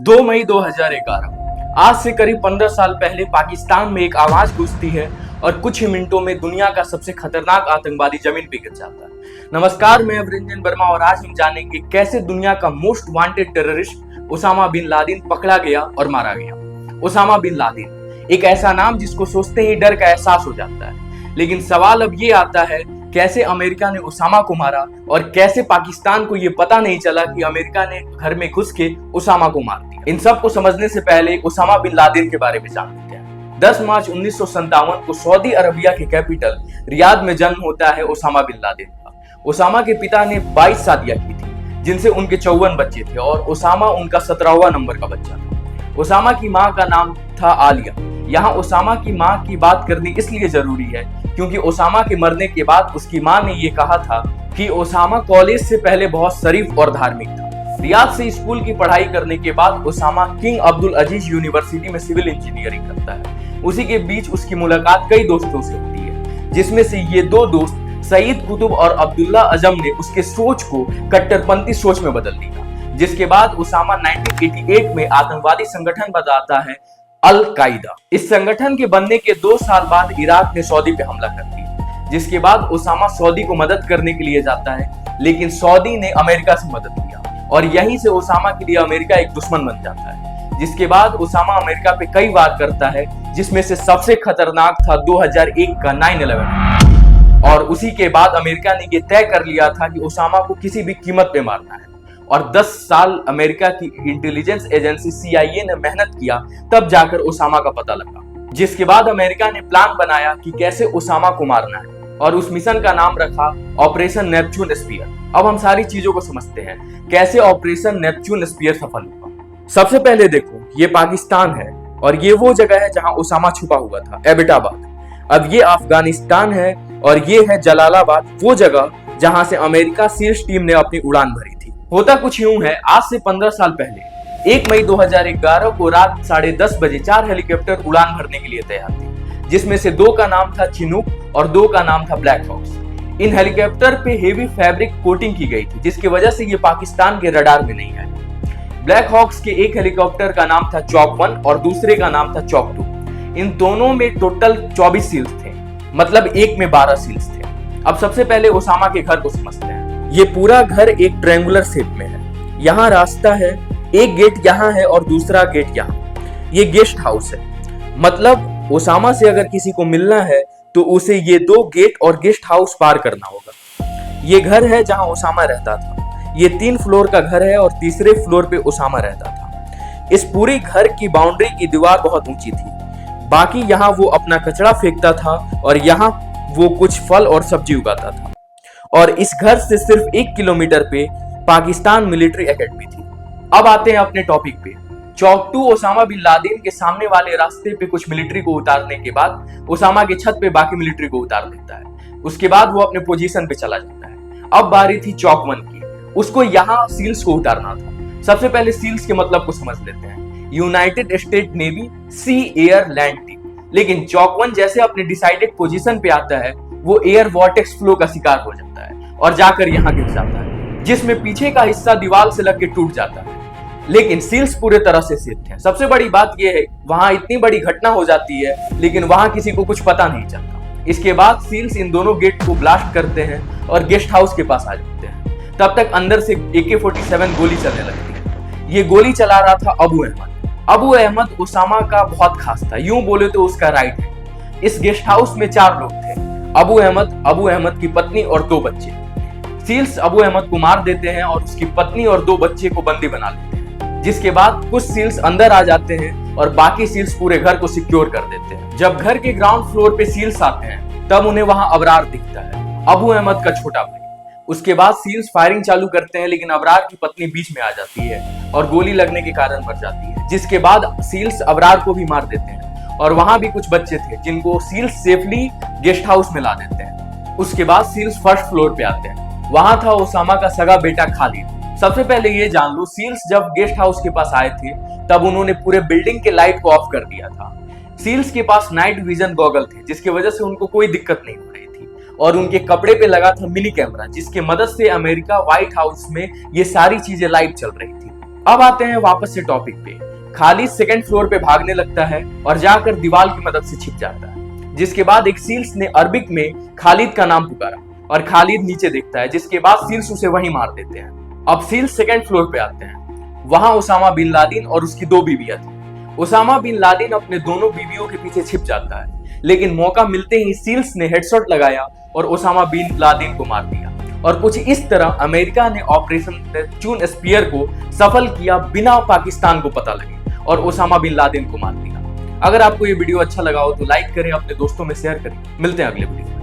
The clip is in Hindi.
2 मई 2011 आज से करीब 15 साल पहले पाकिस्तान में एक आवाज गूंजती है और कुछ ही मिनटों में दुनिया का सबसे खतरनाक आतंकवादी जमीन पे गिर जाता है। नमस्कार, मैं अवरंजन वर्मा और आज हम जानेंगे कैसे दुनिया का most wanted terrorist Osama bin Laden पकड़ा गया और मारा गया। ओसामा बिन लादेन एक ऐसा नाम जिसको सोचते ही डर का एहसास हो जाता है, लेकिन सवाल अब ये आता है कैसे अमेरिका ने ओसामा को मारा और कैसे पाकिस्तान को ये पता नहीं चला कि अमेरिका ने घर में घुस के ओसामा को मार दिया। इन सब को समझने से पहले ओसामा बिन लादेन के बारे में जान लेते हैं। 10 मार्च 1957 को सऊदी अरबिया के कैपिटल रियाद में जन्म होता है ओसामा बिन लादेन का। ओसामा के पिता ने 22 शादियां की थी, जिनसे उनके 54 बच्चे थे और ओसामा उनका 17वां नंबर का बच्चा था। ओसामा की माँ का नाम था आलिया। यहाँ ओसामा की माँ की बात करनी इसलिए जरूरी है क्योंकि ओसामा के मरने के बाद उसकी माँ ने ये कहा था कि ओसामा कॉलेज से पहले बहुत शरीफ और धार्मिक था। रियाद से स्कूल की पढ़ाई करने के बाद ओसामा किंग अब्दुल अजीज यूनिवर्सिटी में सिविल इंजीनियरिंग करता है। उसी के बीच उसकी मुलाकात कई दोस्तों से होती है, जिसमें से ये दो दोस्त सईद कुतुब और अब्दुल्ला अजम ने उसके सोच को कट्टरपंथी सोच में बदल दिया। जिसके बाद ओसामा 1988 में आतंकवादी संगठन बताता है अल कायदा। इस संगठन के बनने के 2 साल बाद इराक ने सऊदी पे हमला कर दिया, जिसके बाद ओसामा सऊदी को मदद करने के लिए जाता है, लेकिन सऊदी ने अमेरिका से मदद किया और यहीं से ओसामा के लिए अमेरिका एक दुश्मन बन जाता है। जिसके बाद ओसामा अमेरिका पे कई वार करता है, जिसमें से सबसे खतरनाक था 2001 का 9/11 और उसी के बाद अमेरिका ने ये तय कर लिया था कि ओसामा को किसी भी कीमत पे मारना है और 10 साल अमेरिका की इंटेलिजेंस एजेंसी CIA ने मेहनत किया, तब जाकर ओसामा का पता लगा। जिसके बाद अमेरिका ने प्लान बनाया कि कैसे ओसामा को मारना है और उस मिशन का नाम रखा ऑपरेशन नेपच्यून स्पीयर। अब हम सारी चीजों को समझते हैं कैसे ऑपरेशन नेपच्यून स्पीयर सफल हुआ। सबसे पहले देखो, ये पाकिस्तान है और ये वो जगह है जहां ओसामा छुपा हुआ था, एबटाबाद। अब ये अफगानिस्तान है और ये है जलालाबाद, वो जगह जहां से अमेरिका सील्स टीम ने अपनी उड़ान भरी थी। होता कुछ यूं है, आज से 15 साल पहले 1 मई 2011 को रात 10:30 बजे 4 हेलीकॉप्टर उड़ान भरने के लिए तैयार थे, जिसमें से 2 का नाम था चिनूक और 2 का नाम था ब्लैक हॉक्स। इन हेलीकॉप्टर पे हेवी फैब्रिक कोटिंग की गई थी, जिसकी वजह से ये पाकिस्तान के रडार में नहीं आए। ब्लैक हॉक्स के एक हेलीकॉप्टर का नाम था चॉक 1 और दूसरे का नाम था चॉक 2। इन दोनों में टोटल 24 सील्स थे, मतलब एक में 12 सील्स थे। अब सबसे पहले ओसामा के घर को समझते हैं। ये पूरा घर एक ट्रायंगुलर शेप में है। यहाँ रास्ता है, एक गेट यहाँ है और दूसरा गेट यहाँ। ये गेस्ट हाउस है, मतलब ओसामा से अगर किसी को मिलना है तो उसे ये 2 गेट और गेस्ट हाउस पार करना होगा। ये घर है जहाँ ओसामा रहता था। ये 3 फ्लोर का घर है और तीसरे फ्लोर पे ओसामा रहता था। इस पूरी घर की बाउंड्री की दीवार बहुत ऊंची थी। बाकी यहाँ वो अपना कचरा फेंकता था और यहाँ वो कुछ फल और सब्जी उगाता था। और इस घर से सिर्फ 1 किलोमीटर पे पाकिस्तान मिलिट्री एकेडमी थी। अब आते हैं अपने टॉपिक पे। चौक 2 ओसामा बिन लादेन के सामने वाले रास्ते पे कुछ मिलिट्री को उतारने के बाद ओसामा के छत पे बाकी मिलिट्री को उतार देता है। उसके बाद वो अपने पोजीशन पे चला जाता है। अब बारी थी चौक 1 की। उसको यहाँ सील्स को उतारना था। सबसे पहले सील्स के मतलब को समझ लेते हैं। यूनाइटेड स्टेट नेवी सी एयर लैंड टीम। लेकिन चौक 1 जैसे अपने डिसाइडेड पोजीशन पे आता है, वो एयर वॉर्टेक्स फ्लो का शिकार हो जाता है और जाकर यहाँ गिर जाता है, जिसमें पीछे का हिस्सा दीवार से लग के टूट जाता है। लेकिन सील्स पूरे तरह से सेफ थे। सबसे बड़ी बात यह है, वहां इतनी बड़ी घटना हो जाती है लेकिन वहां किसी को कुछ पता नहीं चलता। इसके बाद सील्स इन दोनों गेट को ब्लास्ट करते हैं और गेस्ट हाउस के पास आ जाते हैं। तब तक अंदर से AK-47 गोली चलने लगती है। ये गोली चला रहा था अबू अहमद। अबू अहमद ओसामा का बहुत खास था, यूं बोले तो उसका राइट है। इस गेस्ट हाउस में 4 लोग थे, अबू अहमद की पत्नी और 2 बच्चे। सील्स अबू अहमद को मार देते हैं और उसकी पत्नी और 2 बच्चे को बंदी बना लेते हैं। जिसके बाद कुछ सील्स अंदर आ जाते हैं और बाकी सील्स पूरे घर को सिक्योर कर देते हैं। जब घर के ग्राउंड फ्लोर पे सील्स आते हैं, तब उन्हें वहां अबरार दिखता है, अबू अहमद का छोटा भाई। उसके बाद सील्स फायरिंग चालू करते हैं, लेकिन अबरार की पत्नी बीच में आ जाती है और गोली लगने के कारण मर जाती है। जिसके बाद सील्स अबरार को भी मार देते हैं और वहां भी कुछ बच्चे थे जिनको सील्स सेफली गेस्ट हाउस में ला देते हैं। उसके बाद सील्स फर्स्ट फ्लोर पे आते हैं। वहां था ओसामा का सगा बेटा खालिद। सबसे पहले ये जान लो, सील्स जब गेस्ट हाउस के पास आए थे तब उन्होंने पूरे बिल्डिंग के लाइट को ऑफ कर दिया था। सील्स के पास नाइट विजन गॉगल थे, जिसकी वजह से उनको कोई दिक्कत नहीं हो रही थी और उनके कपड़े पे लगा था मिनी कैमरा, जिसकी मदद से अमेरिका व्हाइट हाउस में ये सारी चीजें लाइव चल रही थी। अब आते हैं वापस से टॉपिक पे। खालिद सेकंड फ्लोर पे भागने लगता है और जाकर दीवार की मदद से छिप जाता है, जिसके बाद एक सील्स ने अरबिक में खालिद का नाम पुकारा और खालिद नीचे देखता है, जिसके बाद सील्स उसे वहीं मार देते हैं। अब सील्स सेकंड फ्लोर पे आते हैं। वहां उसामा बिन लादेन और उसकी 2 बीवियां थी। उसामा बिन लादेन अपने दोनों बीवियों के पीछे छिप जाता है, लेकिन मौका मिलते ही सील्स ने हेडशॉट लगाया और उसामा बिन लादेन को मार दिया। और कुछ इस तरह अमेरिका ने ऑपरेशन नेपच्यून स्पीयर को सफल किया बिना पाकिस्तान को पता लगे और उसामा बिन लादेन को मार दिया। अगर आपको ये वीडियो अच्छा लगा हो तो लाइक करें, अपने दोस्तों में शेयर करें। मिलते हैं अगले वीडियो।